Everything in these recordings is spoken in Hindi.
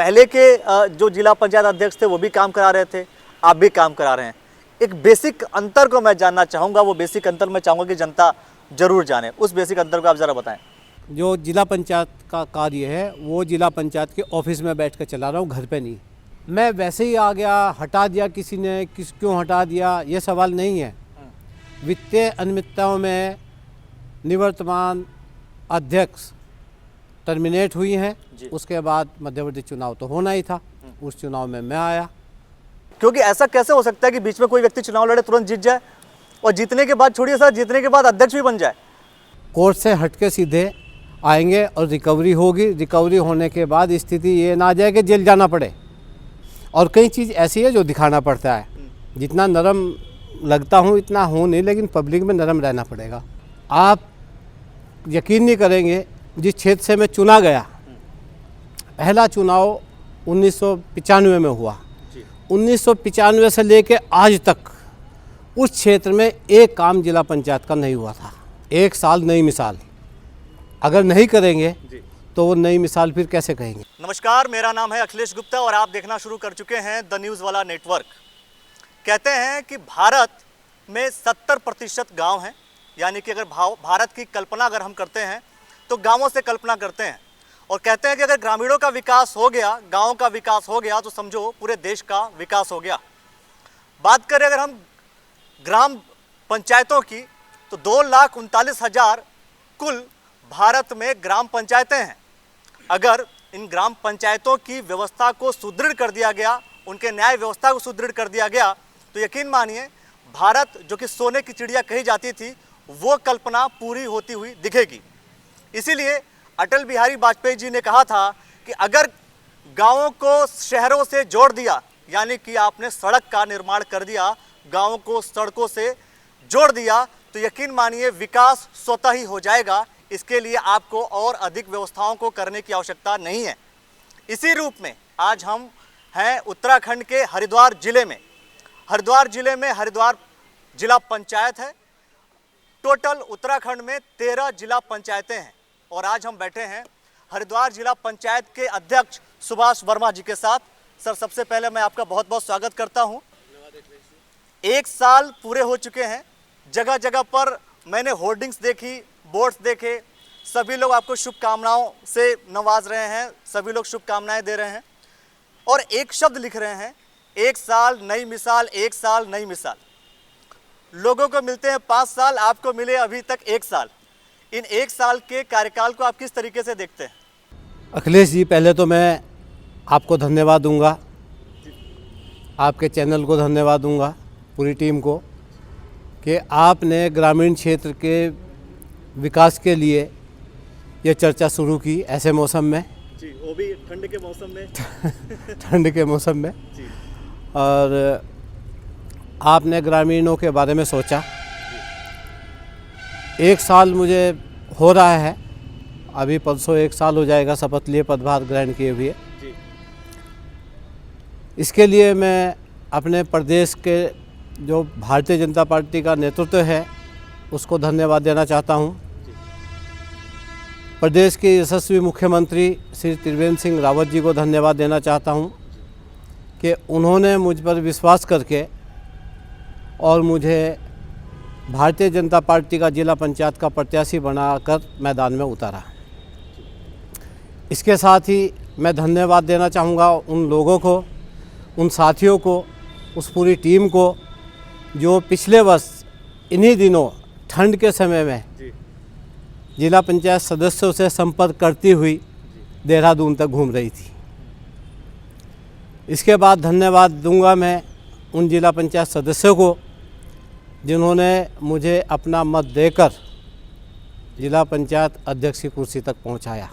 पहले के जो जिला पंचायत अध्यक्ष थे वो भी काम करा रहे थे, आप भी काम करा रहे हैं। एक बेसिक अंतर को मैं जानना चाहूँगा, वो बेसिक अंतर मैं चाहूँगा कि जनता जरूर जाने, उस बेसिक अंतर को आप ज़रा बताएं। जो जिला पंचायत का कार्य है वो जिला पंचायत के ऑफिस में बैठ कर चला रहा हूँ, घर पे नहीं। मैं वैसे ही आ गया, हटा दिया किसी ने, क्यों हटा दिया, ये सवाल नहीं है। वित्तीय अनियमितताओं में निवर्तमान अध्यक्ष टर्मिनेट हुई हैं, उसके बाद मध्यवर्ती चुनाव तो होना ही था, उस चुनाव में मैं आया। क्योंकि ऐसा कैसे हो सकता है कि बीच में कोई व्यक्ति चुनाव लड़े, तुरंत जीत जाए और जीतने के बाद, छोड़िए सर, जीतने के बाद अध्यक्ष भी बन जाए? कोर्ट से हट के सीधे आएंगे और रिकवरी होगी। रिकवरी होने के बाद स्थिति ये ना आ जाए कि जेल जाना पड़े। और कई चीज़ ऐसी है जो दिखाना पड़ता है। जितना नरम लगता हूँ इतना हूँ नहीं, लेकिन पब्लिक में नरम रहना पड़ेगा। आप यकीन नहीं करेंगे, जिस क्षेत्र से मैं चुना गया, पहला चुनाव 1995 में हुआ। 1995 से लेके आज तक उस क्षेत्र में एक काम जिला पंचायत का नहीं हुआ था। एक साल नई मिसाल, अगर नहीं करेंगे तो वो नई मिसाल फिर कैसे कहेंगे। नमस्कार, मेरा नाम है अखिलेश गुप्ता और आप देखना शुरू कर चुके हैं द न्यूज़ वाला नेटवर्क। कहते हैं कि भारत में 70% गांव हैं, यानी कि अगर भारत की कल्पना अगर हम करते हैं तो गांवों से कल्पना करते हैं। और कहते हैं कि अगर ग्रामीणों का विकास हो गया, गाँव का विकास हो गया, तो समझो पूरे देश का विकास हो गया। बात करें अगर हम ग्राम पंचायतों की, तो 2,39,000 कुल भारत में ग्राम पंचायतें हैं। अगर इन ग्राम पंचायतों की व्यवस्था को सुदृढ़ कर दिया गया, उनके न्याय व्यवस्था को सुदृढ़ कर दिया गया, तो यकीन मानिए भारत जो कि सोने की चिड़िया कही जाती थी, वो कल्पना पूरी होती हुई दिखेगी। इसीलिए अटल बिहारी वाजपेयी जी ने कहा था कि अगर गाँवों को शहरों से जोड़ दिया, यानी कि आपने सड़क का निर्माण कर दिया, गाँवों को सड़कों से जोड़ दिया, तो यकीन मानिए विकास स्वतः ही हो जाएगा। इसके लिए आपको और अधिक व्यवस्थाओं को करने की आवश्यकता नहीं है। इसी रूप में आज हम हैं उत्तराखंड के हरिद्वार जिले में। हरिद्वार जिले में हरिद्वार जिला पंचायत है। टोटल उत्तराखंड में 13 जिला पंचायतें हैं और आज हम बैठे हैं हरिद्वार जिला पंचायत के अध्यक्ष सुभाष वर्मा जी के साथ। सर, सबसे पहले मैं आपका बहुत बहुत स्वागत करता हूं। 1 साल पूरे हो चुके हैं, जगह जगह पर मैंने होर्डिंग्स देखी, बोर्ड्स देखे, सभी लोग आपको शुभकामनाओं से नवाज रहे हैं, सभी लोग शुभकामनाएं दे रहे हैं और एक शब्द लिख रहे हैं, 1 साल नई मिसाल, 1 साल नई मिसाल। लोगों को मिलते हैं 5 साल, आपको मिले अभी तक 1 साल। इन 1 साल के कार्यकाल को आप किस तरीके से देखते हैं? अखिलेश जी, पहले तो मैं आपको धन्यवाद दूंगा, आपके चैनल को धन्यवाद दूंगा, पूरी टीम को, कि आपने ग्रामीण क्षेत्र के विकास के लिए ये चर्चा शुरू की ऐसे मौसम में जी, वो भी ठंड के मौसम में ठंड के मौसम में जी। और आपने ग्रामीणों के बारे में सोचा। 1 साल मुझे हो रहा है, अभी परसों 1 साल हो जाएगा शपथ लिए, पदभार ग्रहण किए हुए। इसके लिए मैं अपने प्रदेश के जो भारतीय जनता पार्टी का नेतृत्व है उसको धन्यवाद देना चाहता हूं। प्रदेश के यशस्वी मुख्यमंत्री श्री त्रिवेंद्र सिंह रावत जी को धन्यवाद देना चाहता हूं कि उन्होंने मुझ पर विश्वास करके और मुझे भारतीय जनता पार्टी का जिला पंचायत का प्रत्याशी बनाकर मैदान में उतारा। इसके साथ ही मैं धन्यवाद देना चाहूँगा उन लोगों को, उन साथियों को, उस पूरी टीम को जो पिछले वर्ष इन्हीं दिनों ठंड के समय में जिला पंचायत सदस्यों से संपर्क करती हुई देहरादून तक घूम रही थी। इसके बाद धन्यवाद दूंगा मैं उन जिला पंचायत सदस्यों को जिन्होंने मुझे अपना मत देकर जिला पंचायत अध्यक्ष की कुर्सी तक पहुंचाया।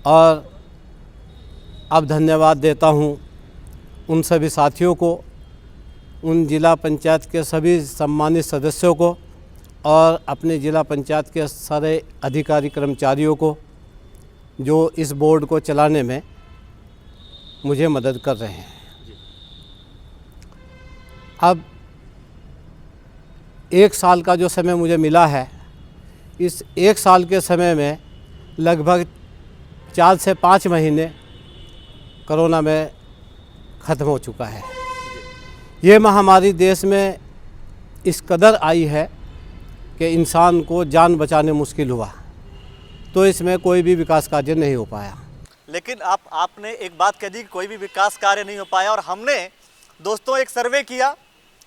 और अब धन्यवाद देता हूं उन सभी साथियों को, उन जिला पंचायत के सभी सम्मानित सदस्यों को और अपने जिला पंचायत के सारे अधिकारी कर्मचारियों को जो इस बोर्ड को चलाने में मुझे मदद कर रहे हैं। अब 1 साल का जो समय मुझे मिला है, इस 1 साल के समय में लगभग 4 से 5 महीने कोरोना में ख़त्म हो चुका है। ये महामारी देश में इस कदर आई है कि इंसान को जान बचाने मुश्किल हुआ, तो इसमें कोई भी विकास कार्य नहीं हो पाया। लेकिन आपने एक बात कह दी कि कोई भी विकास कार्य नहीं हो पाया, और हमने दोस्तों एक सर्वे किया।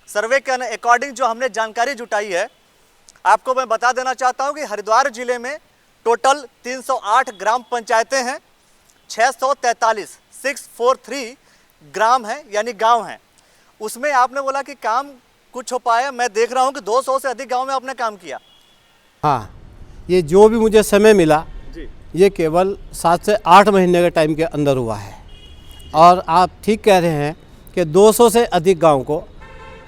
सर्वे के अकॉर्डिंग जो हमने जानकारी जुटाई है, आपको मैं बता देना चाहता हूं कि हरिद्वार जिले में टोटल 308 ग्राम पंचायतें हैं, 643 ग्राम हैं यानी गांव हैं। उसमें आपने बोला कि काम कुछ हो पाया, मैं देख रहा हूं कि 200 से अधिक गांव में आपने काम किया। हाँ, ये जो भी मुझे समय मिला जी। ये केवल 7 से 8 महीने के टाइम के अंदर हुआ है। और आप ठीक कह रहे हैं कि 200 से अधिक गांव को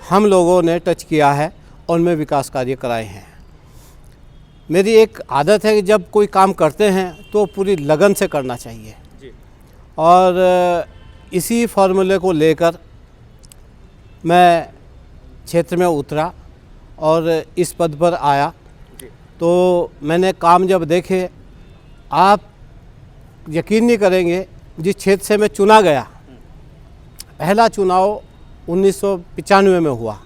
हम लोगों ने टच किया है और उनमें विकास कार्य कराए हैं। मेरी एक आदत है कि जब कोई काम करते हैं तो पूरी लगन से करना चाहिए जी। और इसी फॉर्मूले को लेकर मैं क्षेत्र में उतरा और इस पद पर आया। जी। तो मैंने काम जब देखे, आप यकीन नहीं करेंगे, जिस क्षेत्र से मैं चुना गया, पहला चुनाव 1995 में हुआ।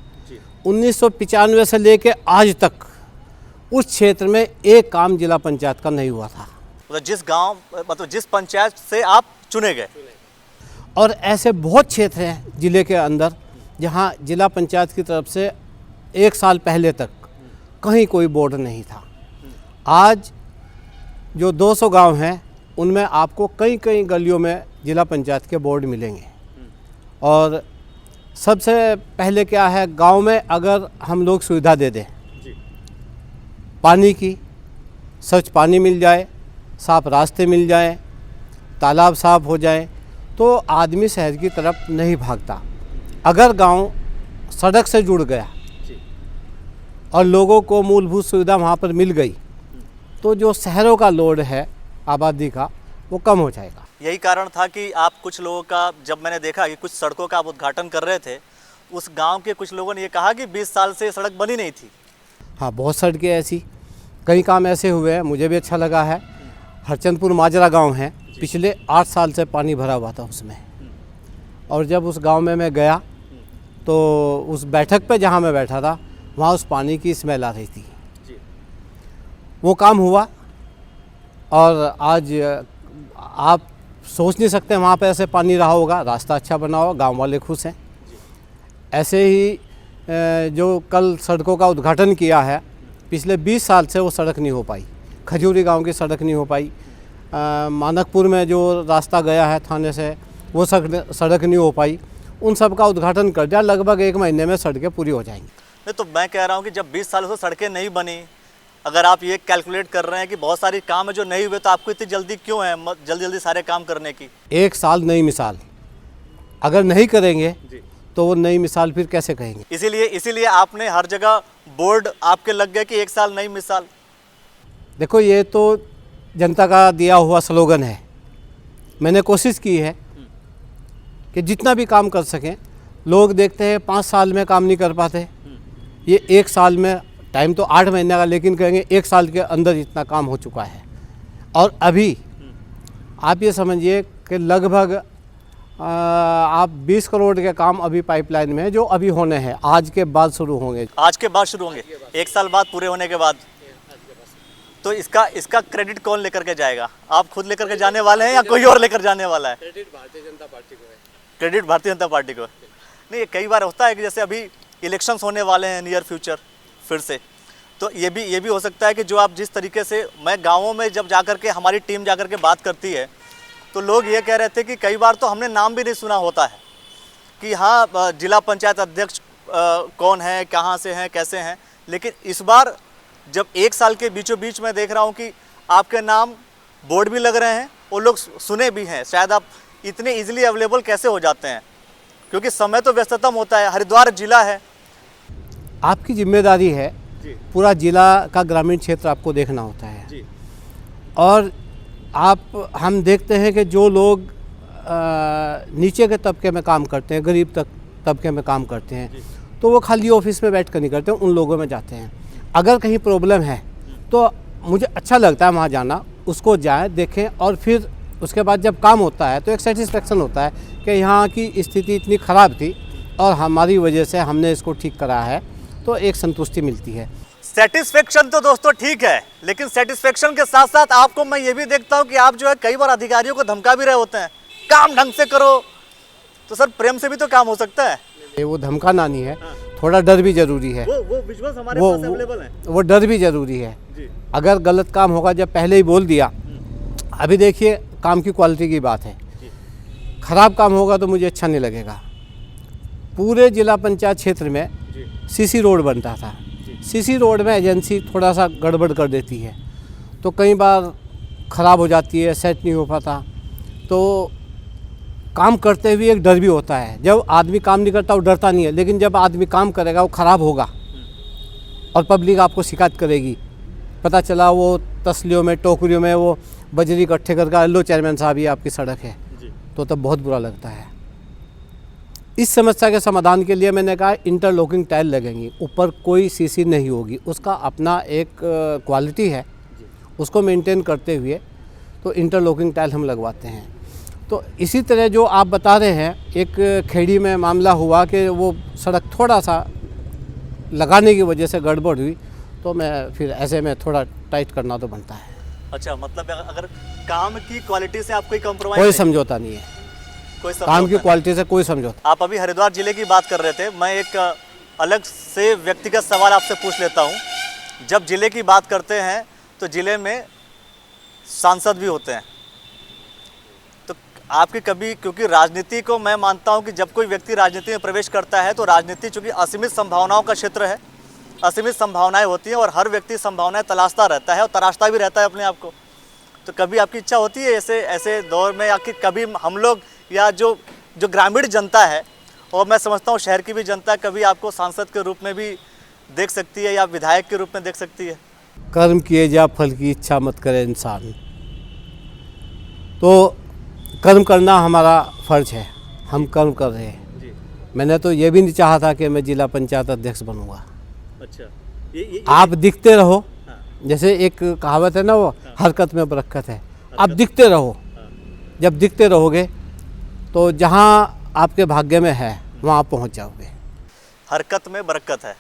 1995 से लेकर आज तक उस क्षेत्र में एक काम जिला पंचायत का नहीं हुआ था। मतलब जिस पंचायत से आप चुने गए। और ऐसे बहुत क्षेत्र हैं जिले के अंदर जहां जिला पंचायत की तरफ से 1 साल पहले तक कहीं कोई बोर्ड नहीं था। आज जो 200 गांव हैं उनमें आपको कई कई गलियों में जिला पंचायत के बोर्ड मिलेंगे। और सबसे पहले क्या है, गांव में अगर हम लोग सुविधा दे दें, पानी की, स्वच्छ पानी मिल जाए, साफ रास्ते मिल जाएं, तालाब साफ हो जाएं, तो आदमी शहर की तरफ नहीं भागता। अगर गांव सड़क से जुड़ गया और लोगों को मूलभूत सुविधा वहाँ पर मिल गई, तो जो शहरों का लोड है आबादी का वो कम हो जाएगा। यही कारण था कि आप कुछ लोगों का, जब मैंने देखा कि कुछ सड़कों का आप उद्घाटन कर रहे थे, उस गांव के कुछ लोगों ने ये कहा कि 20 साल से सड़क बनी नहीं थी। हाँ, बहुत सड़कें ऐसी, कई काम ऐसे हुए हैं, मुझे भी अच्छा लगा है। हरचंदपुर माजरा गांव है, पिछले 8 साल से पानी भरा हुआ था उसमें। और जब उस गांव में मैं गया तो उस बैठक पे जहां मैं बैठा था वहां उस पानी की स्मेल आ रही थी। वो काम हुआ और आज आप सोच नहीं सकते वहाँ पे ऐसे पानी रहा होगा। रास्ता अच्छा बना होगा, गांव वाले खुश हैं। ऐसे ही जो कल सड़कों का उद्घाटन किया है, पिछले 20 साल से वो सड़क नहीं हो पाई। खजूरी गांव की सड़क नहीं हो पाई। मानकपुर में जो रास्ता गया है थाने से, वो सड़क नहीं हो पाई। उन सब का उद्घाटन कर दिया, लगभग 1 महीने में सड़कें पूरी हो जाएंगी। नहीं तो मैं कह रहा हूँ कि जब 20 साल से सड़कें नहीं बनी, अगर आप ये कैलकुलेट कर रहे हैं कि बहुत सारे काम है जो नहीं हुए, तो आपको इतनी जल्दी क्यों है जल्दी जल्दी सारे काम करने की? 1 साल नई मिसाल, अगर नहीं करेंगे तो वो नई मिसाल फिर कैसे कहेंगे? इसीलिए आपने हर जगह बोर्ड आपके लग गए कि 1 साल नई मिसाल। देखो, ये तो जनता का दिया हुआ स्लोगन है। मैंने कोशिश की है कि जितना भी काम कर सकें। लोग देखते हैं 5 साल में काम नहीं कर पाते, ये 1 साल में, टाइम तो 8 महीने का, लेकिन कहेंगे 1 साल के अंदर इतना काम हो चुका है। और अभी आप ये समझिए कि लगभग आप 20 करोड़ के काम अभी पाइपलाइन में है, जो अभी होने हैं, आज के बाद शुरू होंगे। आज के बाद शुरू होंगे, 1 साल बाद पूरे होने के बाद। तो इसका क्रेडिट कौन लेकर के जाएगा? आप खुद लेकर के जाने वाले हैं या कोई और लेकर जाने वाला है? क्रेडिट भारतीय जनता पार्टी को है। क्रेडिट भारतीय जनता पार्टी को। नहीं, कई बार होता है कि जैसे अभी इलेक्शंस होने वाले हैं नियर फ्यूचर फिर से, तो ये भी हो सकता है कि जो आप जिस तरीके से, मैं गाँवों में जब जाकर के हमारी टीम जाकर के बात करती है, तो लोग ये कह रहे थे कि कई बार तो हमने नाम भी नहीं सुना होता है कि हाँ जिला पंचायत अध्यक्ष कौन है, कहाँ से हैं, कैसे हैं। लेकिन इस बार जब 1 साल के बीचों बीच में देख रहा हूँ कि आपके नाम बोर्ड भी लग रहे हैं और लोग सुने भी हैं। शायद आप इतने इजीली अवेलेबल कैसे हो जाते हैं, क्योंकि समय तो व्यस्ततम होता है, हरिद्वार जिला है। आपकी जिम्मेदारी है, पूरा जिला का ग्रामीण क्षेत्र आपको देखना होता है। और हम देखते हैं कि जो लोग नीचे के तबके में काम करते हैं, गरीब तबके में काम करते हैं, तो वो खाली ऑफिस में बैठ कर नहीं करते, उन लोगों में जाते हैं। अगर कहीं प्रॉब्लम है तो मुझे अच्छा लगता है वहाँ जाना, उसको जाएं, देखें और फिर उसके बाद जब काम होता है तो एक सेटिस्फेक्शन होता है कि यहाँ की स्थिति इतनी ख़राब थी और हमारी वजह से हमने इसको ठीक करा है, तो एक संतुष्टि मिलती है। सेटिस्फेक्शन तो दोस्तों ठीक है, लेकिन सेटिस्फेक्शन के साथ साथ आपको मैं ये भी देखता हूँ कि आप जो है कई बार अधिकारियों को धमका भी रहे होते हैं, काम ढंग से करो। तो सर प्रेम से भी तो काम हो सकता है। ये वो धमकाना नहीं है, थोड़ा डर भी ज़रूरी है। वो विजुअल्स हमारे पास अवेलेबल हैं। वो डर भी ज़रूरी है। जी। अगर गलत काम होगा जब पहले ही बोल दिया, अभी देखिए काम की क्वालिटी की बात है, ख़राब काम होगा तो मुझे अच्छा नहीं लगेगा। पूरे जिला पंचायत क्षेत्र में सीसी रोड बनता था, सीसी रोड में एजेंसी थोड़ा सा गड़बड़ कर देती है तो कई बार ख़राब हो जाती है, सेट नहीं हो पाता। तो काम करते हुए एक डर भी होता है। जब आदमी काम नहीं करता वो डरता नहीं है, लेकिन जब आदमी काम करेगा वो ख़राब होगा और पब्लिक आपको शिकायत करेगी। पता चला वो तसलियों में टोकरियों में वो बजरी इकट्ठे करके, लो चेयरमैन साहब ये आपकी सड़क है, तो तब बहुत बुरा लगता है। इस समस्या के समाधान के लिए मैंने कहा इंटरलॉकिंग टाइल लगेंगी, ऊपर कोई सीसी नहीं होगी, उसका अपना एक क्वालिटी है, उसको मेंटेन करते हुए तो इंटरलॉकिंग टाइल हम लगवाते हैं। तो इसी तरह जो आप बता रहे हैं, एक खेड़ी में मामला हुआ कि वो सड़क थोड़ा सा लगाने की वजह से गड़बड़ हुई, तो मैं फिर ऐसे में थोड़ा टाइट करना तो बनता है। अच्छा, मतलब अगर काम की क्वालिटी से आप कोई कॉम्प्रोमाइज कोई समझौता नहीं है, कोई काम की क्वालिटी से कोई समझौता। आप अभी हरिद्वार जिले की बात कर रहे थे, मैं एक अलग से व्यक्तिगत सवाल आपसे पूछ लेता हूं। जब जिले की बात करते हैं तो जिले में सांसद भी होते हैं, तो आपकी कभी, क्योंकि राजनीति को मैं मानता हूं कि जब कोई व्यक्ति राजनीति में प्रवेश करता है तो राजनीति चूँकि असीमित संभावनाओं का क्षेत्र है, असीमित संभावनाएं होती हैं और हर व्यक्ति संभावनाएं तलाशता रहता है और तराशता भी रहता है अपने आप को। तो कभी आपकी इच्छा होती है ऐसे दौर में, या कि कभी हम लोग या जो ग्रामीण जनता है, और मैं समझता हूँ शहर की भी जनता, कभी आपको सांसद के रूप में भी देख सकती है या विधायक के रूप में देख सकती है? कर्म किए जा फल की इच्छा मत करे इंसान। तो कर्म करना हमारा फर्ज है, हम कर्म कर रहे हैं। जी। मैंने तो ये भी नहीं चाहा था कि मैं जिला पंचायत अध्यक्ष बनूंगा। अच्छा, आप दिखते रहो। हाँ। जैसे एक कहावत है ना, वो हरकत में बरकत है। आप दिखते रहो, जब दिखते रहोगे तो जहाँ आपके भाग्य में है वहाँ आप पहुँच जाओगे। हरकत में बरकत है,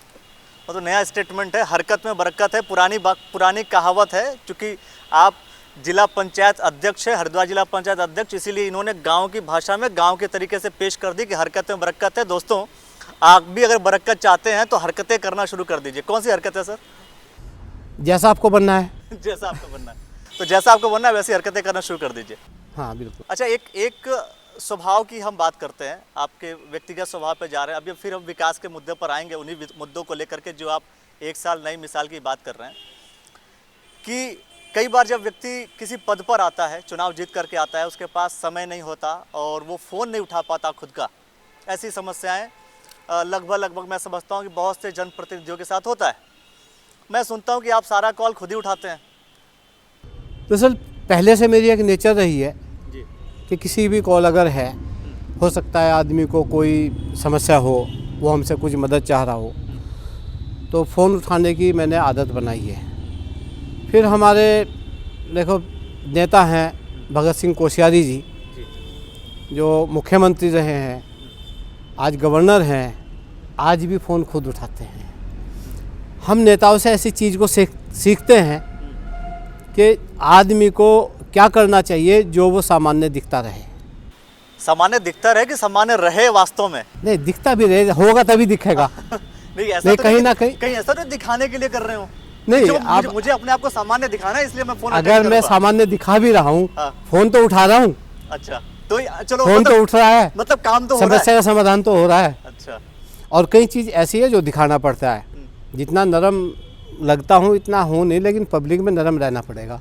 वो तो नया स्टेटमेंट है, हरकत में बरकत है। पुरानी कहावत है, क्योंकि आप जिला पंचायत अध्यक्ष है, हरिद्वार जिला पंचायत अध्यक्ष, इसीलिए इन्होंने गांव की भाषा में गांव के तरीके से पेश कर दी कि हरकत में बरकत है। दोस्तों, आप भी अगर बरकत चाहते हैं तो हरकतें करना शुरू कर दीजिए। कौन सी हरकत है सर? जैसा आपको बनना है। जैसा आपको बनना है, तो जैसा आपको बनना है वैसी हरकतें करना शुरू कर दीजिए। हाँ बिल्कुल। अच्छा, एक स्वभाव की हम बात करते हैं, आपके व्यक्तिगत स्वभाव पे जा रहे हैं। अभी फिर हम विकास के मुद्दे पर आएंगे, उन्हीं मुद्दों को लेकर के जो आप एक साल नई मिसाल की बात कर रहे हैं, कि कई बार जब व्यक्ति किसी पद पर आता है, चुनाव जीत करके आता है, उसके पास समय नहीं होता और वो फ़ोन नहीं उठा पाता खुद का। ऐसी समस्याएं लगभग मैं समझता हूं कि बहुत से जनप्रतिनिधियों के साथ होता है। मैं सुनता हूं कि आप सारा कॉल खुद ही उठाते हैं। दरअसल पहले से मेरी एक नेचर रही है जी। कि किसी भी कॉल अगर है, हो सकता है आदमी को कोई समस्या हो, वो हमसे कुछ मदद चाह रहा हो, तो फ़ोन उठाने की मैंने आदत बनाई है। फिर हमारे देखो नेता हैं भगत सिंह कोश्यारी जी, जो मुख्यमंत्री रहे हैं, आज गवर्नर हैं, आज भी फ़ोन खुद उठाते हैं। हम नेताओं से ऐसी चीज़ को सीखते हैं कि आदमी को क्या करना चाहिए जो वो सामान्य दिखता रहे। सामान्य दिखता रहे कि सामान्य रहे वास्तव में? नहीं, दिखता भी रहे, होगा तभी दिखेगा। नहीं, ऐसा नहीं, तो कहीं ना कहीं ऐसा तो दिखाने के लिए कर रहे हो? नहीं, मुझे अपने आप को सामान्य दिखाना है, इसलिए मैं फोन अगर मैं सामान्य दिखा भी रहा हूँ, हाँ। फोन तो उठा रहा हूँ। अच्छा, तो चलो, फोन तो उठ रहा है, मतलब काम तो हो रहा है, समस्या का समाधान तो हो रहा है। अच्छा। और कई चीज़ ऐसी है जो दिखाना पड़ता है। जितना नरम लगता हूँ इतना हूँ नहीं, लेकिन पब्लिक में नरम रहना पड़ेगा।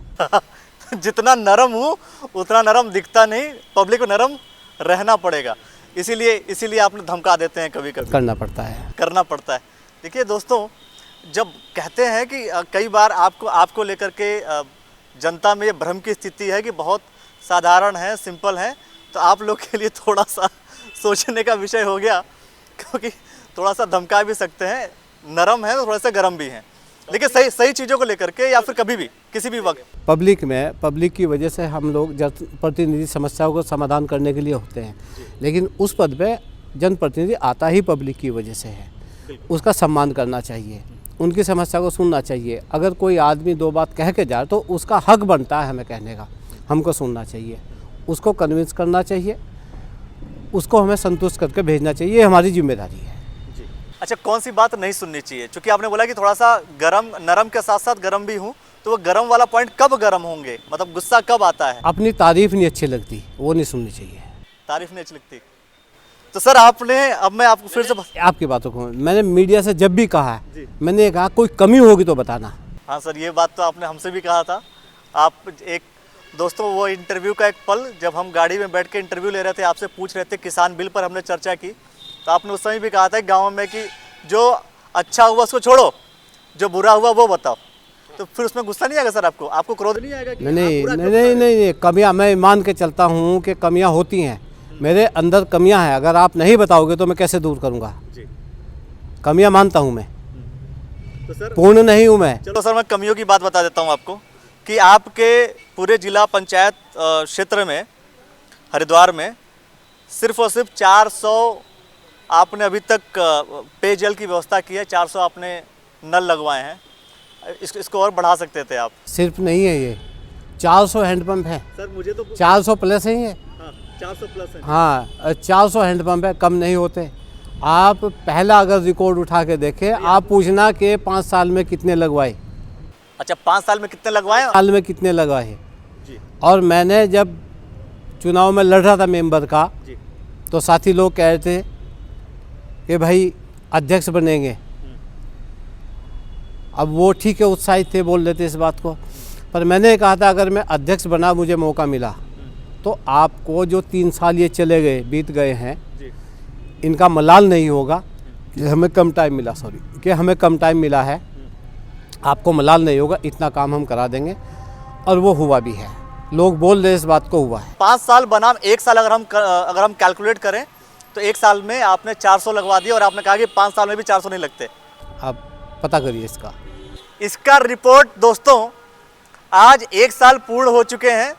जितना नरम हूँ उतना नरम दिखता नहीं, पब्लिक को नरम रहना पड़ेगा। इसीलिए आपने धमका देते हैं, कभी कभी करना पड़ता है। देखिए दोस्तों, जब कहते हैं कि कई बार आपको लेकर के जनता में ये भ्रम की स्थिति है कि बहुत साधारण है, सिंपल है, तो आप लोग के लिए थोड़ा सा सोचने का विषय हो गया, क्योंकि थोड़ा सा धमका भी सकते हैं। नरम है तो थोड़ा सा गर्म भी हैं। लेकिन सही सही चीज़ों को लेकर के या फिर कभी भी किसी भी वक्त? पब्लिक की वजह से हम लोग जनप्रतिनिधि समस्याओं को समाधान करने के लिए होते हैं, लेकिन उस पद पे जनप्रतिनिधि आता ही पब्लिक की वजह से है। उसका सम्मान करना चाहिए, उनकी समस्या को सुनना चाहिए। अगर कोई आदमी दो बात कह के जाए तो उसका हक बनता है हमें कहने का, हमको सुनना चाहिए, उसको कन्विंस करना चाहिए, उसको हमें संतुष्ट करके भेजना चाहिए, ये हमारी जिम्मेदारी है। अच्छा, कौन सी बात नहीं सुननी चाहिए? क्योंकि आपने बोला कि थोड़ा सा गरम, नरम के साथ साथ गरम भी हूँ, तो वो गरम वाला पॉइंट कब गरम होंगे, मतलब गुस्सा कब आता है? अपनी तारीफ नहीं अच्छी लगती, वो नहीं सुननी चाहिए। तारीफ नहीं अच्छी लगती तो सर आपने, अब मैं आपको फिर से आपकी बातों को मैंने मीडिया से जब भी कहा जी। है, मैंने ये कहा कोई कमी होगी तो बताना। हाँ सर, ये बात तो आपने हमसे भी कहा था। आप एक दोस्तों, वो इंटरव्यू का एक पल जब हम गाड़ी में बैठ के इंटरव्यू ले रहे थे, आपसे पूछ रहे थे किसान बिल पर हमने चर्चा की, तो आपने उस समय भी कहा था गाँव में कि जो अच्छा हुआ उसको छोड़ो, जो बुरा हुआ वो बताओ। तो फिर उसमें गुस्सा नहीं आएगा सर आपको? आपको क्रोध नहीं आएगा कि नहीं आप बुरा नहीं क्यों नहीं बता रहे नहीं, कमियां मैं मान के चलता हूँ कि कमियां होती हैं, मेरे अंदर कमियां हैं। अगर आप नहीं बताओगे तो मैं कैसे दूर करूँगा? हैं? जी। कमियां मानता हूँ मैं, तो सर पूर्ण नहीं हूँ मैं। चलो सर, मैं कमियों की बात बता देता हूँ आपको कि आपके पूरे जिला पंचायत क्षेत्र में, हरिद्वार में सिर्फ और सिर्फ 400 आपने अभी तक पेयजल की व्यवस्था की है, 400 आपने नल लगवाए हैं। इसको और बढ़ा सकते थे आप। सिर्फ नहीं है ये, 400 हैंडपम्प है, सर मुझे तो 400 प्लस ही है। 400 प्लस है। हाँ 400 हैंडपम्प है, कम नहीं होते। आप पहला अगर रिकॉर्ड उठा के देखें, आप पूछना कि 5 साल में कितने लगवाए, अच्छा 5 साल में कितने लगवाए? साल में कितने लगवाए। जी और मैंने जब चुनाव में लड़ रहा था मेंबर का, जी। तो साथी लोग कह रहे थे कि भाई अध्यक्ष बनेंगे। अब वो ठीक है, उत्साहित थे, बोल रहे थे इस बात को, पर मैंने कहा था अगर मैं अध्यक्ष बना, मुझे मौका मिला, तो आपको जो 3 साल ये चले गए, बीत गए हैं, जी। इनका मलाल नहीं होगा कि हमें कम टाइम मिला, कि हमें कम टाइम मिला है। आपको मलाल नहीं होगा, इतना काम हम करा देंगे। और वो हुआ भी है, लोग बोल रहे इस बात को हुआ है। 5 साल बनाम 1 साल अगर हम कैलकुलेट करें तो 1 साल में आपने 400 लगवा दिए और आपने कहा कि 5 साल में भी 400 नहीं लगते। आप पता करिए इसका रिपोर्ट दोस्तों, आज 1 साल पूर्ण हो चुके हैं।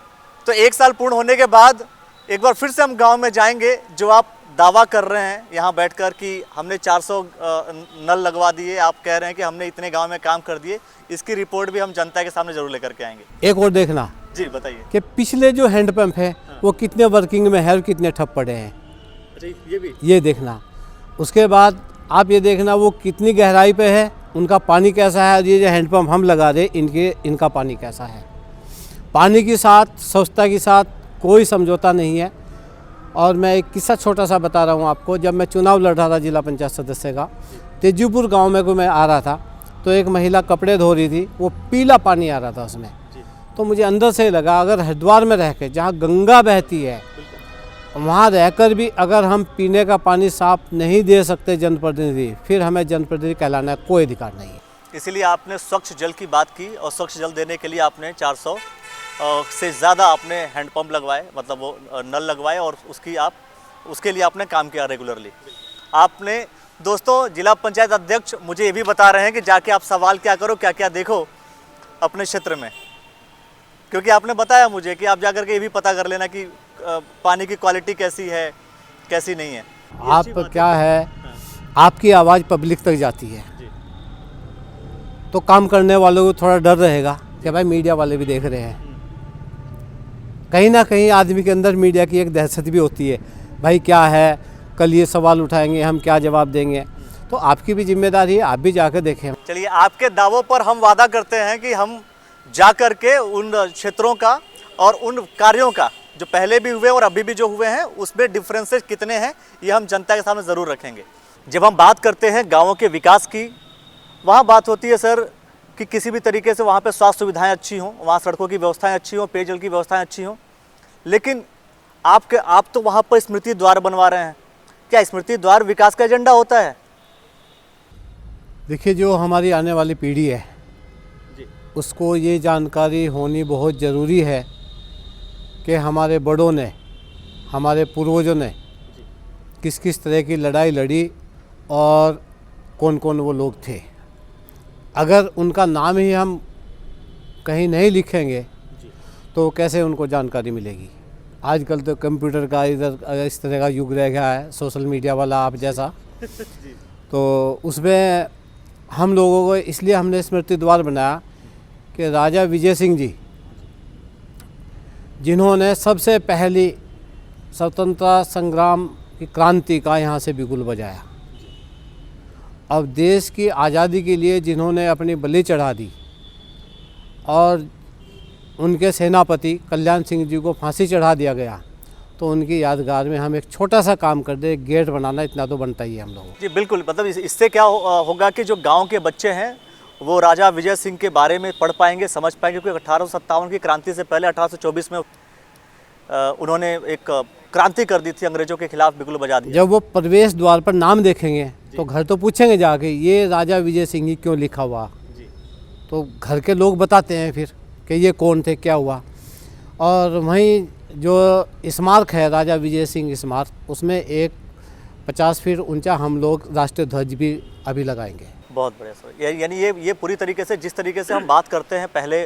तो 1 साल पूर्ण होने के बाद एक बार फिर से हम गांव में जाएंगे। जो आप दावा कर रहे हैं यहाँ बैठकर कि हमने 400 नल लगवा दिए, आप कह रहे हैं कि हमने इतने गांव में काम कर दिए, इसकी रिपोर्ट भी हम जनता के सामने जरूर लेकर के आएंगे। एक और देखना जी बताइए। कि पिछले जो हैंडपम्प है वो कितने वर्किंग में है और कितने ठप पड़े हैं, अच्छा ये भी? ये देखना। उसके बाद आप ये देखना वो कितनी गहराई पे है, उनका पानी कैसा है, और ये जो हैंडपम्प हम लगा रहे इनका पानी कैसा है। पानी के साथ, स्वच्छता के साथ कोई समझौता नहीं है। और मैं एक किस्सा छोटा सा बता रहा हूँ आपको। जब मैं चुनाव लड़ रहा था जिला पंचायत सदस्य का, तेजूपुर गांव में को मैं आ रहा था, तो एक महिला कपड़े धो रही थी, वो पीला पानी आ रहा था उसमें। तो मुझे अंदर से लगा अगर हरिद्वार में रह के, जहाँ गंगा बहती है, वहाँ रहकर भी अगर हम पीने का पानी साफ नहीं दे सकते जनप्रतिनिधि, फिर हमें जनप्रतिनिधि कहलाना कोई अधिकार नहीं है। इसीलिए आपने स्वच्छ जल की बात की और स्वच्छ जल देने के लिए आपने 400 से ज़्यादा आपने हैंडपम्प लगवाए, मतलब वो नल लगवाए, और उसके लिए आपने काम किया रेगुलरली। आपने दोस्तों, जिला पंचायत अध्यक्ष मुझे ये भी बता रहे हैं कि जाके आप सवाल क्या करो, क्या क्या देखो अपने क्षेत्र में, क्योंकि आपने बताया मुझे कि आप जाकर के ये भी पता कर लेना कि पानी की क्वालिटी कैसी है, कैसी नहीं है। आप क्या है, आपकी आवाज़ पब्लिक तक जाती है, तो काम करने वालों को थोड़ा डर रहेगा कि भाई मीडिया वाले भी देख रहे हैं। कहीं ना कहीं आदमी के अंदर मीडिया की एक दहशत भी होती है, भाई क्या है, कल ये सवाल उठाएंगे, हम क्या जवाब देंगे। तो आपकी भी जिम्मेदारी है, आप भी जाकर देखें। चलिए, आपके दावों पर हम वादा करते हैं कि हम जा कर के उन क्षेत्रों का और उन कार्यों का जो पहले भी हुए और अभी भी जो हुए हैं उसमें डिफरेंसेस कितने हैं, ये हम जनता के सामने ज़रूर रखेंगे। जब हम बात करते हैं गाँवों के विकास की, वहाँ बात होती है सर कि किसी भी तरीके से वहाँ पे स्वास्थ्य सुविधाएं अच्छी हों, वहाँ सड़कों की व्यवस्थाएं अच्छी हों, पेयजल की व्यवस्थाएं अच्छी हों। लेकिन आप तो वहाँ पर स्मृति द्वार बनवा रहे हैं। क्या स्मृति द्वार विकास का एजेंडा होता है? देखिए, जो हमारी आने वाली पीढ़ी है जी। उसको ये जानकारी होनी बहुत ज़रूरी है कि हमारे बड़ों ने, हमारे पूर्वजों ने किस किस तरह की लड़ाई लड़ी और कौन कौन वो लोग थे। अगर उनका नाम ही हम कहीं नहीं लिखेंगे तो कैसे उनको जानकारी मिलेगी। आजकल तो कंप्यूटर का इधर इस तरह का युग रह गया है, सोशल मीडिया वाला आप जैसा। तो उसमें हम लोगों को इसलिए हमने स्मृति द्वार बनाया कि राजा विजय सिंह जी, जिन्होंने सबसे पहली स्वतंत्रता संग्राम की क्रांति का यहाँ से बिगुल बजाया, अब देश की आज़ादी के लिए जिन्होंने अपनी बलि चढ़ा दी और उनके सेनापति कल्याण सिंह जी को फांसी चढ़ा दिया गया, तो उनकी यादगार में हम एक छोटा सा काम कर दे, गेट बनाना इतना तो बनता ही है हम लोगों को। जी बिल्कुल, मतलब इससे क्या होगा कि जो गांव के बच्चे हैं वो राजा विजय सिंह के बारे में पढ़ पाएंगे, समझ पाएंगे, क्योंकि 1857 की क्रांति से पहले 1824 में उन्होंने एक क्रांति कर दी थी, अंग्रेजों के खिलाफ बिगुल बजा दिया। जब वो प्रवेश द्वार पर नाम देखेंगे तो घर तो पूछेंगे जाके ये राजा विजय सिंह ही क्यों लिखा हुआ, तो घर के लोग बताते हैं फिर कि ये कौन थे, क्या हुआ। और वहीं जो स्मारक है राजा विजय सिंह स्मारक, उसमें एक 50 फीट ऊंचा हम लोग राष्ट्रीय ध्वज भी अभी लगाएंगे। बहुत बढ़िया सर। यानी ये पूरी तरीके से, जिस तरीके से हम बात करते हैं पहले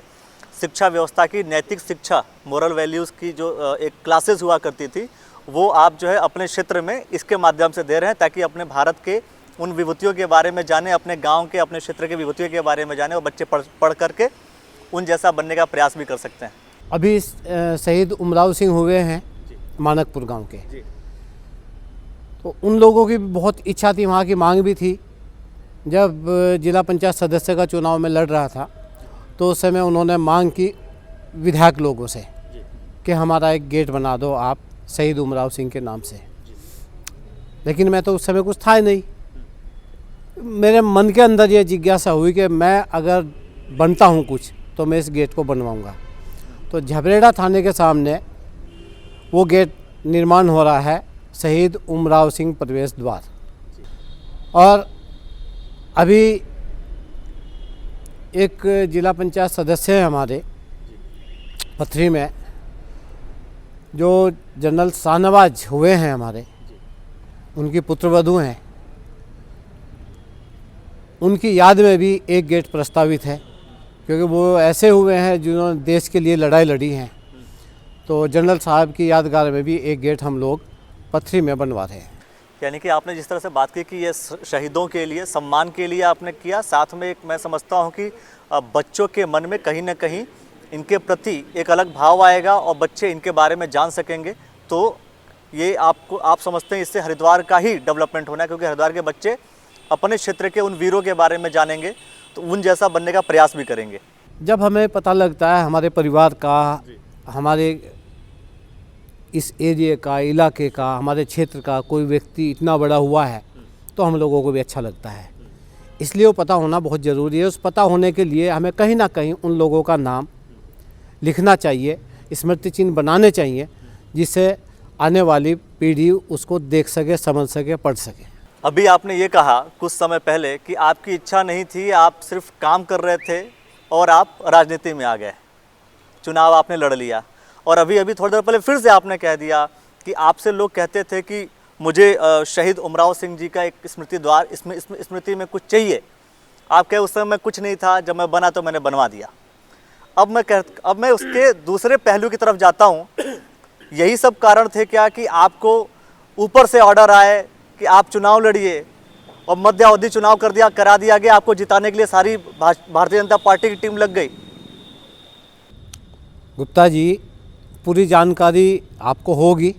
शिक्षा व्यवस्था की, नैतिक शिक्षा, मोरल वैल्यूज़ की जो एक क्लासेस हुआ करती थी, वो आप जो है अपने क्षेत्र में इसके माध्यम से दे रहे हैं, ताकि अपने भारत के उन विभूतियों के बारे में जाने, अपने गांव के, अपने क्षेत्र के विभूतियों के बारे में जाने, और बच्चे पढ़ करके उन जैसा बनने का प्रयास भी कर सकते हैं। अभी शहीद उमराव सिंह हुए हैं मानकपुर गांव के, तो उन लोगों की बहुत इच्छा थी, वहाँ की मांग भी थी। जब जिला पंचायत सदस्य का चुनाव में लड़ रहा था तो उस समय उन्होंने मांग की विधायक लोगों से कि हमारा एक गेट बना दो आप शहीद उमराव सिंह के नाम से। लेकिन मैं तो उस समय कुछ था ही नहीं। मेरे मन के अंदर ये जिज्ञासा हुई कि मैं अगर बनता हूँ कुछ तो मैं इस गेट को बनवाऊँगा। तो झबरेड़ा थाने के सामने वो गेट निर्माण हो रहा है, शहीद उमराव सिंह प्रवेश द्वार। और अभी एक जिला पंचायत सदस्य है हमारे पथरी में, जो जनरल शाहनवाज हुए हैं हमारे, उनकी पुत्रवधू हैं, उनकी याद में भी एक गेट प्रस्तावित है, क्योंकि वो ऐसे हुए हैं जिन्होंने देश के लिए लड़ाई लड़ी हैं। तो जनरल साहब की यादगार में भी एक गेट हम लोग पथरी में बनवा रहे हैं। यानी कि आपने जिस तरह से बात की कि ये शहीदों के लिए, सम्मान के लिए आपने किया, साथ में एक मैं समझता हूँ कि बच्चों के मन में कहीं ना कहीं इनके प्रति एक अलग भाव आएगा और बच्चे इनके बारे में जान सकेंगे। तो ये आप समझते हैं इससे हरिद्वार का ही डेवलपमेंट होना है, क्योंकि हरिद्वार के बच्चे अपने क्षेत्र के उन वीरों के बारे में जानेंगे तो उन जैसा बनने का प्रयास भी करेंगे। जब हमें पता लगता है हमारे परिवार का, हमारे इस एरिया का, इलाके का, हमारे क्षेत्र का कोई व्यक्ति इतना बड़ा हुआ है, तो हम लोगों को भी अच्छा लगता है। इसलिए वो पता होना बहुत ज़रूरी है। उस पता होने के लिए हमें कहीं ना कहीं उन लोगों का नाम लिखना चाहिए, स्मृति चिन्ह बनाने चाहिए, जिससे आने वाली पीढ़ी उसको देख सके, समझ सके, पढ़ सके। अभी आपने ये कहा कुछ समय पहले कि आपकी इच्छा नहीं थी, आप सिर्फ काम कर रहे थे और आप राजनीति में आ गए, चुनाव आपने लड़ लिया। और अभी थोड़ी देर पहले फिर से आपने कह दिया कि आपसे लोग कहते थे कि मुझे शहीद उमराव सिंह जी का एक स्मृति द्वार, इसमें स्मृति में कुछ चाहिए। आप कहे उस समय कुछ नहीं था, जब मैं बना तो मैंने बनवा दिया। अब मैं उसके दूसरे पहलू की तरफ जाता हूँ। यही सब कारण थे क्या कि आपको ऊपर से ऑर्डर आए कि आप चुनाव लड़िए और मध्यावधि चुनाव करा दिया गया, आपको जिताने के लिए सारी भारतीय जनता पार्टी की टीम लग गई? गुप्ता जी, पूरी जानकारी आपको होगी,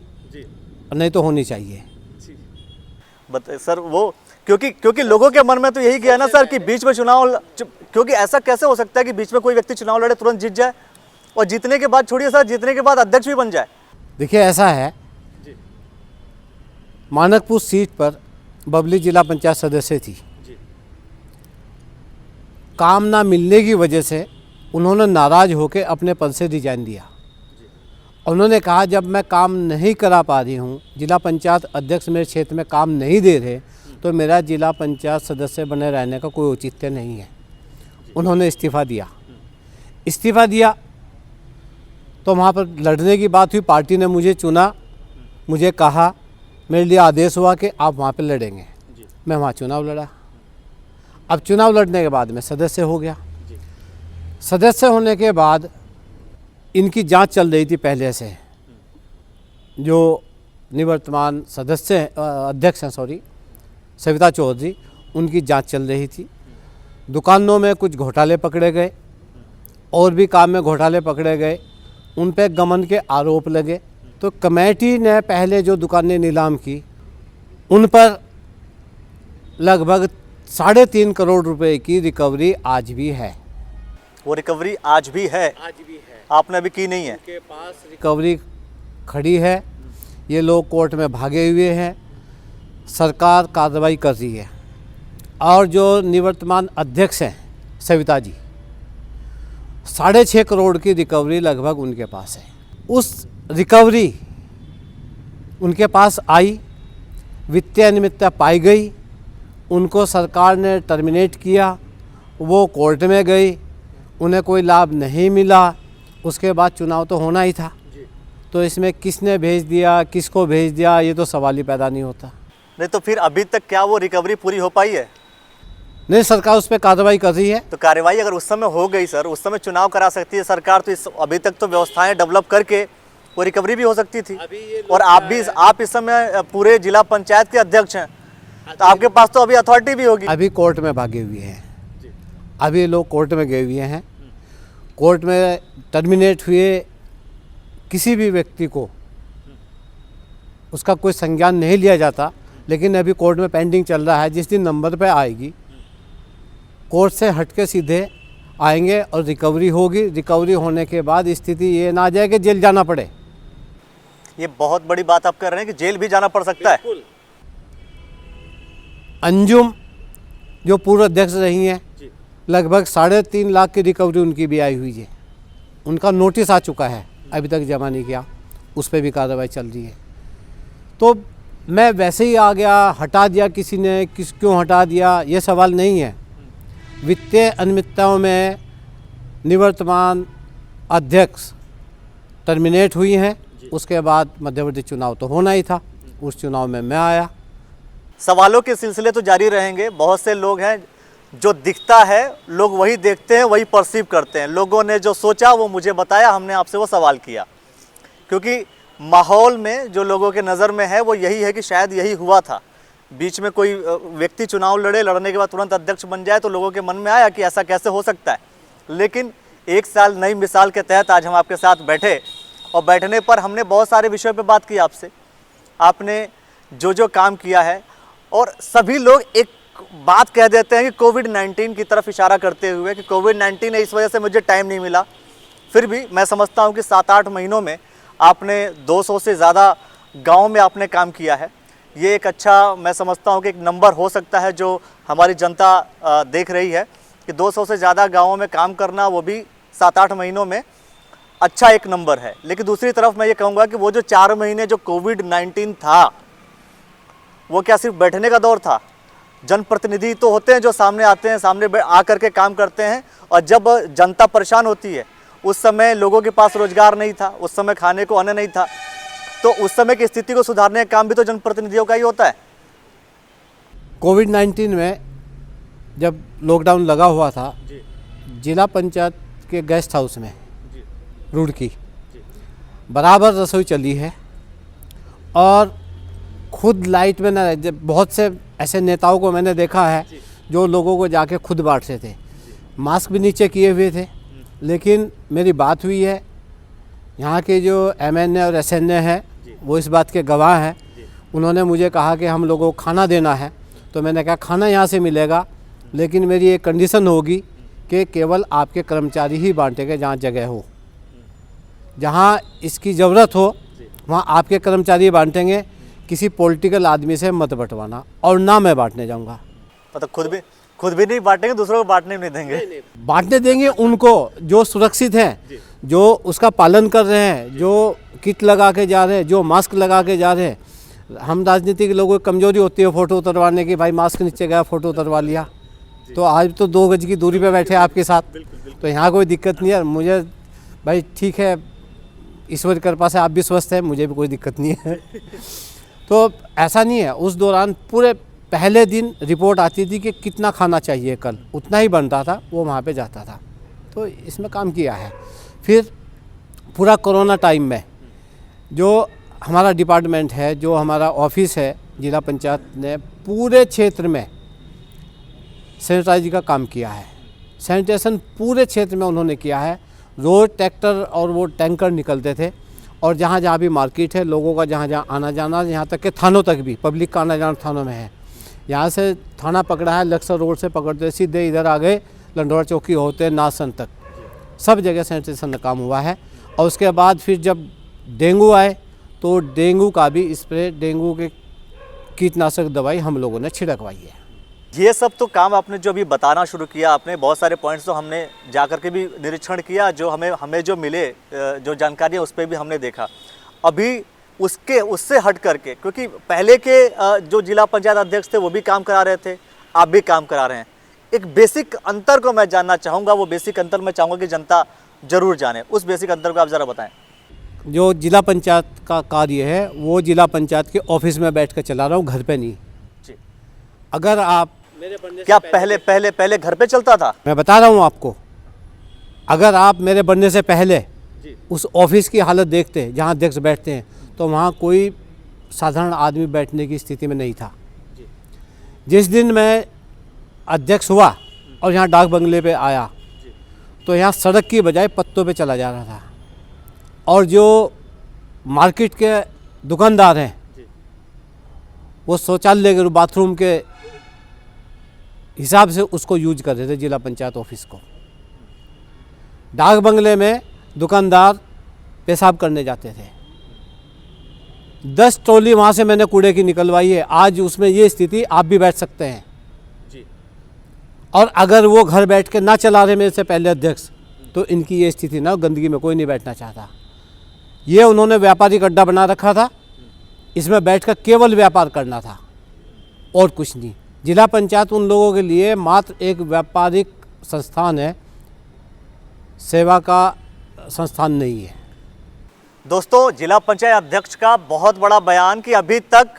नहीं तो होनी चाहिए। सर वो क्योंकि लोगों के मन में तो यही गया ना सर कि बीच में चुनाव, क्योंकि ऐसा कैसे हो सकता है कि बीच में कोई व्यक्ति चुनाव लड़े, तुरंत जीत जाए, और जीतने के बाद, छोड़िए सर, जीतने के बाद अध्यक्ष भी बन जाए। देखिए ऐसा है, मानकपुर सीट पर बबली जिला पंचायत सदस्य थी। काम ना मिलने की वजह से उन्होंने नाराज होकर अपने पद से रिजाइन दिया। उन्होंने कहा जब मैं काम नहीं करा पा रही हूँ, जिला पंचायत अध्यक्ष मेरे क्षेत्र में काम नहीं दे रहे, तो मेरा जिला पंचायत सदस्य बने रहने का कोई औचित्य नहीं है। उन्होंने इस्तीफ़ा दिया तो वहाँ पर लड़ने की बात हुई, पार्टी ने मुझे चुना, मुझे कहा, मेरे लिए आदेश हुआ कि आप वहाँ पर लड़ेंगे। मैं वहाँ चुनाव लड़ा। अब चुनाव लड़ने के बाद में सदस्य हो गया। सदस्य होने के बाद इनकी जांच चल रही थी पहले से, जो निवर्तमान सदस्य अध्यक्ष हैं सविता चौधरी, उनकी जांच चल रही थी। दुकानों में कुछ घोटाले पकड़े गए और भी काम में घोटाले पकड़े गए, उन पे गबन के आरोप लगे। तो कमेटी ने पहले जो दुकानें नीलाम की उन पर लगभग 3.5 करोड़ रुपए की रिकवरी आज भी है। वो रिकवरी आज भी है? आपने अभी की नहीं है? उनके पास रिकवरी खड़ी है, ये लोग कोर्ट में भागे हुए हैं, सरकार कार्रवाई कर रही है। और जो निवर्तमान अध्यक्ष हैं सविता जी, 6.5 करोड़ की रिकवरी लगभग उनके पास है। उस रिकवरी उनके पास आई, वित्तीय अनियमितता पाई गई, उनको सरकार ने टर्मिनेट किया, वो कोर्ट में गई, उन्हें कोई लाभ नहीं मिला। उसके बाद चुनाव तो होना ही था, तो इसमें किसने भेज दिया, किसको भेज दिया, ये तो सवाल ही पैदा नहीं होता। नहीं तो फिर अभी तक क्या वो रिकवरी पूरी हो पाई है? नहीं, सरकार उस पर कार्रवाई कर रही है। तो कार्रवाई अगर उस समय हो गई सर, उस समय चुनाव करा सकती है सरकार, तो इस अभी तक तो व्यवस्थाएं डेवलप करके वो रिकवरी भी हो सकती थी। और आप इस समय पूरे जिला पंचायत के अध्यक्ष हैं, तो आपके पास तो अभी अथॉरिटी भी होगी। अभी कोर्ट में भागे हुए हैं, अभी ये लोग कोर्ट में गए हुए हैं। कोर्ट में टर्मिनेट हुए किसी भी व्यक्ति को उसका कोई संज्ञान नहीं लिया जाता, लेकिन अभी कोर्ट में पेंडिंग चल रहा है। जिस दिन नंबर पे आएगी, कोर्ट से हट के सीधे आएंगे और रिकवरी होगी। रिकवरी होने के बाद स्थिति ये ना आ जाए कि जेल जाना पड़े। ये बहुत बड़ी बात आप कर रहे हैं कि जेल भी जाना पड़ सकता है। अंजुम जो पूर्व अध्यक्ष रही हैं, लगभग 3.5 लाख की रिकवरी उनकी भी आई हुई है। उनका नोटिस आ चुका है, अभी तक जमा नहीं किया, उस पर भी कार्रवाई चल रही है। तो मैं वैसे ही आ गया, हटा दिया किसी ने, क्यों हटा दिया, ये सवाल नहीं है। वित्तीय अनियमितताओं में निवर्तमान अध्यक्ष टर्मिनेट हुई हैं, उसके बाद मध्यवर्ती चुनाव तो होना ही था, उस चुनाव में मैं आया। सवालों के सिलसिले तो जारी रहेंगे। बहुत से लोग हैं, जो दिखता है लोग वही देखते हैं, वही परसीव करते हैं। लोगों ने जो सोचा वो मुझे बताया, हमने आपसे वो सवाल किया, क्योंकि माहौल में जो लोगों के नज़र में है वो यही है कि शायद यही हुआ था। बीच में कोई व्यक्ति चुनाव लड़ने के बाद तुरंत अध्यक्ष बन जाए, तो लोगों के मन में आया कि ऐसा कैसे हो सकता है। लेकिन एक साल नई मिसाल के तहत आज हम आपके साथ बैठे, और बैठने पर हमने बहुत सारे विषयों पे बात की आपसे। आपने जो काम किया है, और सभी लोग एक बात कह देते हैं कि कोविड-19 की तरफ इशारा करते हुए कि कोविड-19 है, इस वजह से मुझे टाइम नहीं मिला। फिर भी मैं समझता हूं कि 7-8 महीनों में आपने 200 से ज़्यादा गाँव में आपने काम किया है। ये एक अच्छा, मैं समझता हूं कि एक नंबर हो सकता है जो हमारी जनता देख रही है, कि 200 से ज़्यादा गाँवों में काम करना, वो भी 7-8 महीनों में, अच्छा एक नंबर है। लेकिन दूसरी तरफ मैं ये कहूँगा कि वो जो 4 महीने जो कोविड-19 था, वो क्या सिर्फ बैठने का दौर था? जनप्रतिनिधि तो होते हैं जो सामने आते हैं, सामने आकर के काम करते हैं, और जब जनता परेशान होती है, उस समय लोगों के पास रोजगार नहीं था, उस समय खाने को अन्न नहीं था, तो उस समय की स्थिति को सुधारने का काम भी तो जनप्रतिनिधियों का ही होता है। कोविड-19 में जब लॉकडाउन लगा हुआ था, जिला पंचायत के गेस्ट हाउस में रुड़की बराबर रसोई चली है, और खुद लाइट में ना, बहुत से ऐसे नेताओं को मैंने देखा है जो लोगों को जाके खुद बांटते थे, मास्क भी नीचे किए हुए थे। लेकिन मेरी बात हुई है, यहाँ के जो MNA और SNA है वो इस बात के गवाह हैं। उन्होंने मुझे कहा कि हम लोगों को खाना देना है, तो मैंने कहा खाना यहाँ से मिलेगा, लेकिन मेरी एक कंडीशन होगी कि केवल आपके कर्मचारी ही बांटेंगे जहाँ जगह हो, जहाँ इसकी ज़रूरत हो वहाँ आपके कर्मचारी बांटेंगे, किसी पॉलिटिकल आदमी से मत बंटवाना, और ना मैं बांटने जाऊँगा। मतलब खुद भी नहीं बांटेंगे, दूसरों को बांटने नहीं देंगे? बांटने देंगे उनको जो सुरक्षित हैं, जो उसका पालन कर रहे हैं, जो किट लगा के जा रहे हैं, जो मास्क लगा के जा रहे हैं। हम राजनीतिक लोगों की कमजोरी होती है फ़ोटो उतरवाने की, भाई मास्क नीचे गया फ़ोटो उतरवा लिया। तो आज तो 2 गज की दूरी पे बैठे आपके साथ, तो यहाँ कोई दिक्कत नहीं है। मुझे भाई ठीक है, ईश्वर की कृपा से आप भी स्वस्थ हैं, मुझे भी कोई दिक्कत नहीं है। तो ऐसा नहीं है, उस दौरान पूरे पहले दिन रिपोर्ट आती थी कि कितना खाना चाहिए कल, उतना ही बनता था, वो वहाँ पे जाता था। तो इसमें काम किया है। फिर पूरा कोरोना टाइम में जो हमारा डिपार्टमेंट है, जो हमारा ऑफिस है, जिला पंचायत ने पूरे क्षेत्र में सैनिटाइज का काम किया है। सैनिटेशन पूरे क्षेत्र में उन्होंने किया है। रोज़ ट्रैक्टर और वो टैंकर निकलते थे, और जहाँ जहाँ भी मार्केट है, लोगों का जहाँ जहाँ आना जाना, यहाँ तक कि थानों तक भी पब्लिक का आना जाना थानों में है। यहाँ से थाना पकड़ा है, लक्सर रोड से पकड़ते सीधे इधर आ गए, लंडोरा चौकी होते नासन तक, सब जगह सैनिटेशन का काम हुआ है। और उसके बाद फिर जब डेंगू आए तो डेंगू का भी स्प्रे, डेंगू के कीटनाशक दवाई हम लोगों ने छिड़कवाई है। ये सब तो काम आपने जो अभी बताना शुरू किया, आपने बहुत सारे पॉइंट्स तो हमने जाकर के भी निरीक्षण किया, जो हमें जो मिले, जो जानकारी है उस पर भी हमने देखा। अभी उससे हट करके, क्योंकि पहले के जो जिला पंचायत अध्यक्ष थे वो भी काम करा रहे थे, आप भी काम करा रहे हैं, एक बेसिक अंतर को मैं जानना चाहूँगा। वो बेसिक अंतर मैं चाहूँगा कि जनता जरूर जाने, उस बेसिक अंतर को आप ज़रा बताएं। जो जिला पंचायत का कार्य है वो जिला पंचायत के ऑफिस में बैठ कर चला रहा हूँ, घर पे नहीं जी। अगर आप क्या पहले घर पे चलता था? मैं बता रहा हूँ आपको, अगर आप मेरे बनने से पहले उस ऑफिस की हालत देखते जहाँ अध्यक्ष बैठते हैं, तो वहाँ कोई साधारण आदमी बैठने की स्थिति में नहीं था। जिस दिन मैं अध्यक्ष हुआ और यहाँ डाक बंगले पे आया, तो यहाँ सड़क की बजाय पत्तों पे चला जा रहा था। और जो मार्केट के दुकानदार हैं वो शौचालय के बाथरूम के हिसाब से उसको यूज कर रहे थे, जिला पंचायत ऑफिस को। डाक बंगले में दुकानदार पेशाब करने जाते थे। 10 ट्रॉली वहाँ से मैंने कूड़े की निकलवाई है। आज उसमें ये स्थिति, आप भी बैठ सकते हैं जी। और अगर वो घर बैठ के ना चला रहे मेरे से पहले अध्यक्ष, तो इनकी ये स्थिति ना, गंदगी में कोई नहीं बैठना चाहता। ये उन्होंने व्यापारिक अड्डा बना रखा था, इसमें बैठकर केवल व्यापार करना था और कुछ नहीं। जिला पंचायत उन लोगों के लिए मात्र एक व्यापारिक संस्थान है, सेवा का संस्थान नहीं है। दोस्तों, जिला पंचायत अध्यक्ष का बहुत बड़ा बयान कि अभी तक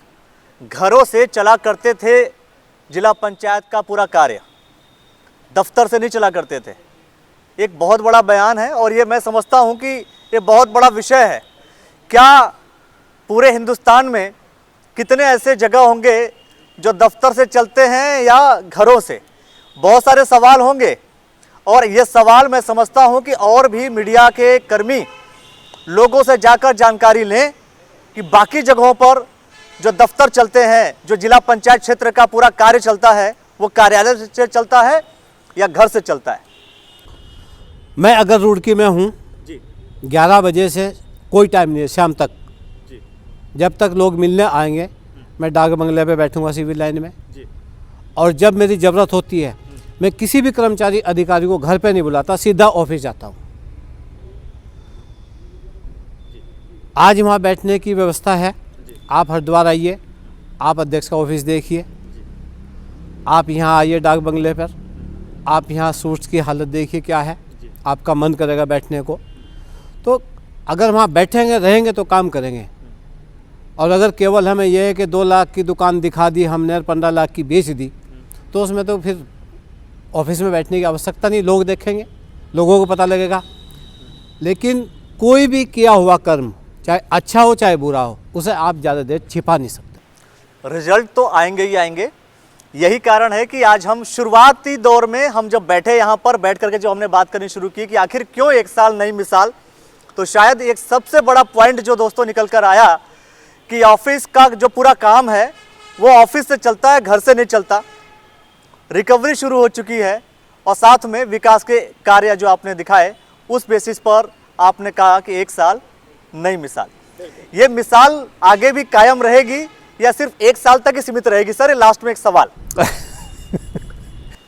घरों से चला करते थे जिला पंचायत का पूरा कार्य, दफ्तर से नहीं चला करते थे। एक बहुत बड़ा बयान है और ये मैं समझता हूँ कि ये बहुत बड़ा विषय है। क्या पूरे हिंदुस्तान में कितने ऐसे जगह होंगे जो दफ्तर से चलते हैं या घरों से? बहुत सारे सवाल होंगे, और ये सवाल मैं समझता हूँ कि और भी मीडिया के कर्मी लोगों से जाकर जानकारी लें कि बाकी जगहों पर जो दफ्तर चलते हैं, जो जिला पंचायत क्षेत्र का पूरा कार्य चलता है, वो कार्यालय से चलता है या घर से चलता है। मैं अगर रुड़की में हूँ, 11 बजे से कोई टाइम नहीं है, शाम तक जी। जब तक लोग मिलने आएंगे, मैं डाक बंगले पे बैठूंगा सिविल लाइन में जी। और जब मेरी ज़रूरत होती है, मैं किसी भी कर्मचारी अधिकारी को घर पे नहीं बुलाता, सीधा ऑफिस जाता हूँ। आज वहाँ बैठने की व्यवस्था है। आप हरिद्वार आइए, आप अध्यक्ष का ऑफिस देखिए, आप यहाँ आइए डाक बंगले पर, आप यहाँ सूट्स की हालत देखिए क्या है, आपका मन करेगा बैठने को। तो अगर वहाँ बैठेंगे रहेंगे तो काम करेंगे। और अगर केवल हमें यह है कि 2 लाख की दुकान दिखा दी हमने और 15 लाख की बेच दी, तो उसमें तो फिर ऑफिस में बैठने की आवश्यकता नहीं। लोग देखेंगे, लोगों को पता लगेगा। लेकिन कोई भी किया हुआ कर्म, चाहे अच्छा हो चाहे बुरा हो, उसे आप ज़्यादा देर छिपा नहीं सकते। रिजल्ट तो आएंगे ही आएंगे। यही कारण है कि आज हम शुरुआती दौर में हम जब बैठे यहाँ पर बैठ करके जो हमने बात करनी शुरू की कि आखिर क्यों 1 साल नई मिसाल, तो शायद एक सबसे बड़ा पॉइंट जो दोस्तों निकल कर आया कि ऑफिस का जो पूरा काम है वो ऑफिस से चलता है, घर से नहीं चलता। रिकवरी शुरू हो चुकी है और साथ में विकास के कार्य जो आपने दिखाए, उस बेसिस पर आपने कहा कि 1 साल नई मिसाल। ये मिसाल आगे भी कायम रहेगी या सिर्फ 1 साल तक ही सीमित रहेगी? सर, लास्ट में एक सवाल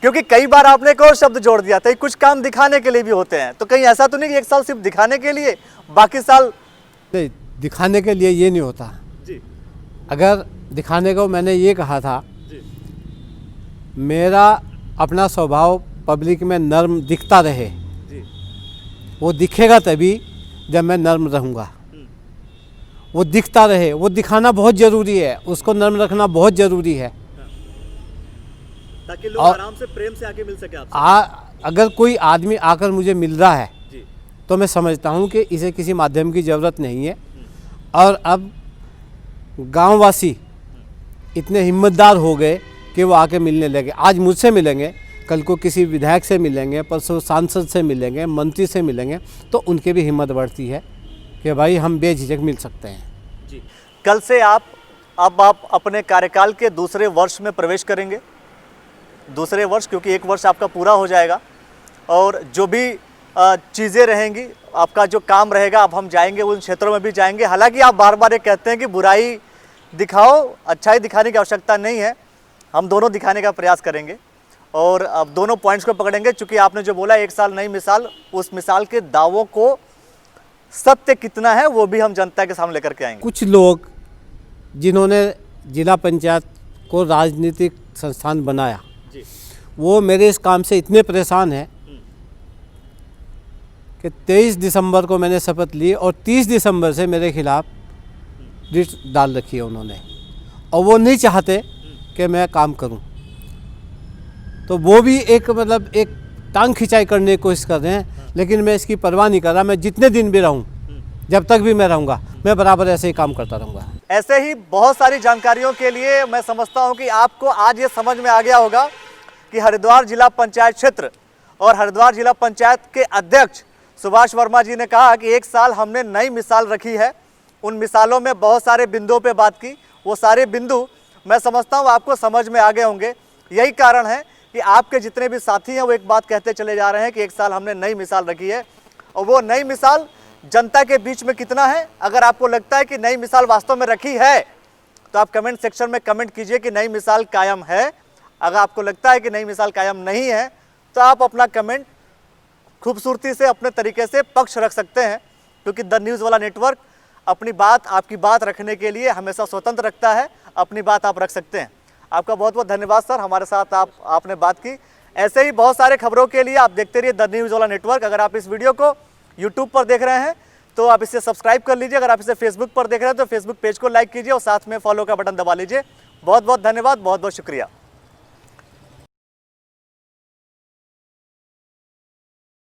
क्योंकि कई बार आपने एक और शब्द जोड़ दिया था, कुछ काम दिखाने के लिए भी होते हैं, तो कहीं ऐसा तो नहीं कि 1 साल सिर्फ दिखाने के लिए, बाकी साल नहीं? दिखाने के लिए ये नहीं होता जी। अगर दिखाने को मैंने ये कहा था जी। मेरा अपना स्वभाव पब्लिक में नर्म दिखता रहे जी। वो दिखेगा तभी जब मैं नर्म रहूँगा। वो दिखता रहे, वो दिखाना बहुत ज़रूरी है, उसको नर्म रखना बहुत ज़रूरी है। ताकि लोग और- आराम से प्रेम से आके मिल सके आपसे। अगर कोई आदमी आकर मुझे मिल रहा है जी। तो मैं समझता हूँ कि इसे किसी माध्यम की ज़रूरत नहीं है। और अब गांववासी इतने हिम्मतदार हो गए कि वो आके मिलने लगे। आज मुझसे मिलेंगे, कल को किसी विधायक से मिलेंगे, परसों सांसद से मिलेंगे, मंत्री से मिलेंगे, तो उनकी भी हिम्मत बढ़ती है कि भाई हम बेझिझक मिल सकते हैं। जी। कल से आप अपने कार्यकाल के दूसरे वर्ष में प्रवेश करेंगे। दूसरे वर्ष, क्योंकि एक वर्ष आपका पूरा हो जाएगा और जो भी चीज़ें रहेंगी, आपका जो काम रहेगा, अब हम जाएंगे उन क्षेत्रों में भी जाएंगे। हालांकि आप बार बार ये कहते हैं कि बुराई दिखाओ, अच्छाई दिखाने की आवश्यकता नहीं है। हम दोनों दिखाने का प्रयास करेंगे और अब दोनों पॉइंट्स को पकड़ेंगे। चूँकि आपने जो बोला 1 साल नई मिसाल, उस मिसाल के दावों को सत्य कितना है वो भी हम जनता के सामने लेकर के आएंगे। कुछ लोग जिन्होंने जिला पंचायत को राजनीतिक संस्थान बनाया, जी। वो मेरे इस काम से इतने परेशान हैं कि 23 दिसंबर को मैंने शपथ ली और 30 दिसंबर से मेरे खिलाफ रिट डाल रखी है उन्होंने, और वो नहीं चाहते कि मैं काम करूं। तो वो भी एक मतलब एक टांग खिंचाई करने की कोशिश कर रहे हैं, लेकिन मैं इसकी परवाह नहीं कर रहा। मैं जितने दिन भी रहूं, जब तक भी मैं रहूंगा, मैं बराबर ऐसे ही काम करता रहूंगा। ऐसे ही बहुत सारी जानकारियों के लिए मैं समझता हूं कि आपको आज ये समझ में आ गया होगा कि हरिद्वार जिला पंचायत क्षेत्र और हरिद्वार जिला पंचायत के अध्यक्ष सुभाष वर्मा जी ने कहा कि 1 साल हमने नई मिसाल रखी है। उन मिसालों में बहुत सारे बिंदुओं पे बात की। वो सारे बिंदु मैं समझता हूँ आपको समझ में आ गए होंगे। यही कारण है कि आपके जितने भी साथी हैं वो एक बात कहते चले जा रहे हैं कि 1 साल हमने नई मिसाल रखी है। और वो नई मिसाल जनता के बीच में कितना है, अगर आपको लगता है कि नई मिसाल वास्तव में रखी है तो आप कमेंट सेक्शन में कमेंट कीजिए कि नई मिसाल कायम है। अगर आपको लगता है कि नई मिसाल कायम नहीं है तो आप अपना कमेंट खूबसूरती से अपने तरीके से पक्ष रख सकते हैं, क्योंकि द न्यूज़ वाला नेटवर्क अपनी बात, आपकी बात रखने के लिए हमेशा स्वतंत्र रखता है। अपनी बात आप रख सकते हैं। आपका बहुत बहुत धन्यवाद सर, हमारे साथ आपने बात की। ऐसे ही बहुत सारे खबरों के लिए आप देखते रहिए द न्यूज़ वाला नेटवर्क। अगर आप इस वीडियो को यूट्यूब पर देख रहे हैं तो आप इसे सब्सक्राइब कर लीजिए। अगर आप इसे फेसबुक पर देख रहे हैं तो फेसबुक पेज को लाइक कीजिए और साथ में फॉलो का बटन दबा लीजिए। बहुत बहुत धन्यवाद, बहुत बहुत शुक्रिया।